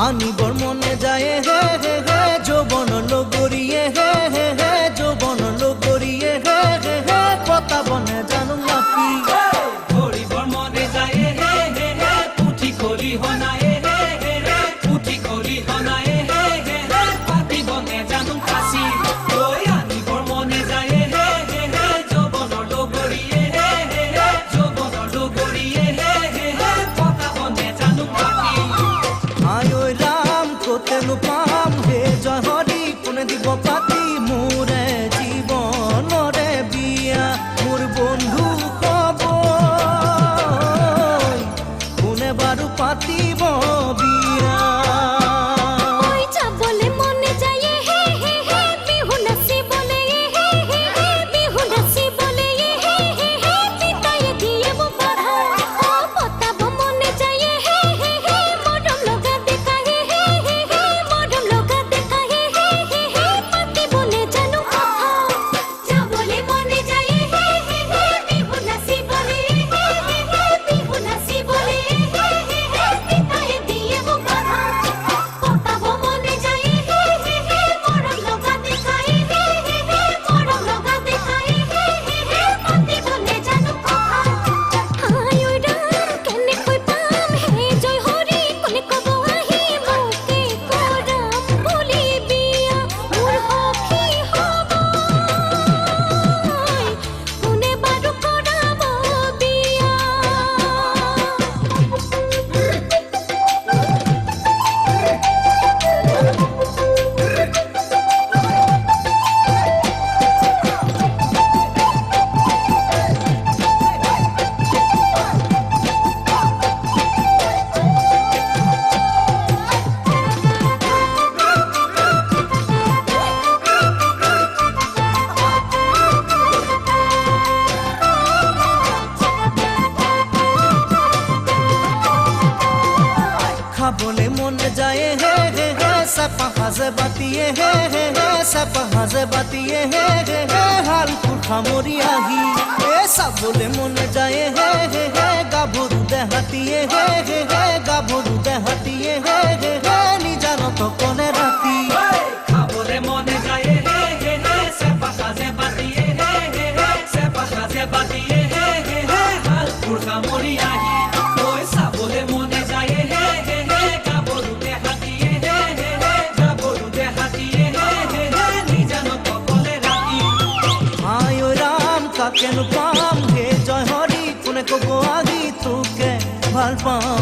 আনিবৰ মনে যায় হে হে হে যৌবন লগৰিয়ে হে হে হে যৌবন লগৰিয়ে হে হে হে পতাবনে জানো নাপি ধৰিবৰ মনে যায় হে হে হে পুঠি খলি হনায়ে হে হে হে পুঠি খলি হনায়ে হে হে হে পাতিবনে জানো কাছি ঐ আনিবৰ মনে যায় হে হে হে যৌবন লগৰিয়ে হে হে হে যৌবন লগৰিয়ে হে হে হে পতাবনে জানো নাপি আয় ঐ ৰাম কতেনো পাম হে জয় হৰি কোনে দিব পাতি মোৰে জীৱনৰে বিয়া মোৰ বন্ধু কব কোনে বাৰু পাতিব বিয়া খাবলে মনে যায় হে হে হে চাপা হাজে বাতিয়ে হে হে হে চাপা হাজে বাতিয়ে হে হে হে হালকুৰ সামৰি আহি এ চাবলে মনে যায় হে হে হে গাভৰু দেহাতিয়ে হে হে হে গাভৰু দেহাতিয়ে হে হে হে নিজানত কনে ৰাতি খাবলে মনে যায় হে হে হে চাপা হাজে বাতিয়ে হে হে হে চাপা হাজে বাতিয়ে হে হে হে হালকুৰ সামৰি আহি ঐ চাবলে মনে যায় হে হে হে গাভৰু দেহাতিয়ে হে হে হে গাভৰু দেহাতিয়ে হে হে হে নিজানত কলে ৰাতি আয় ঐ ৰাম কাকেনো পাম হে জয় হৰি কোনে কব আজি তোকে ভাল পাওঁ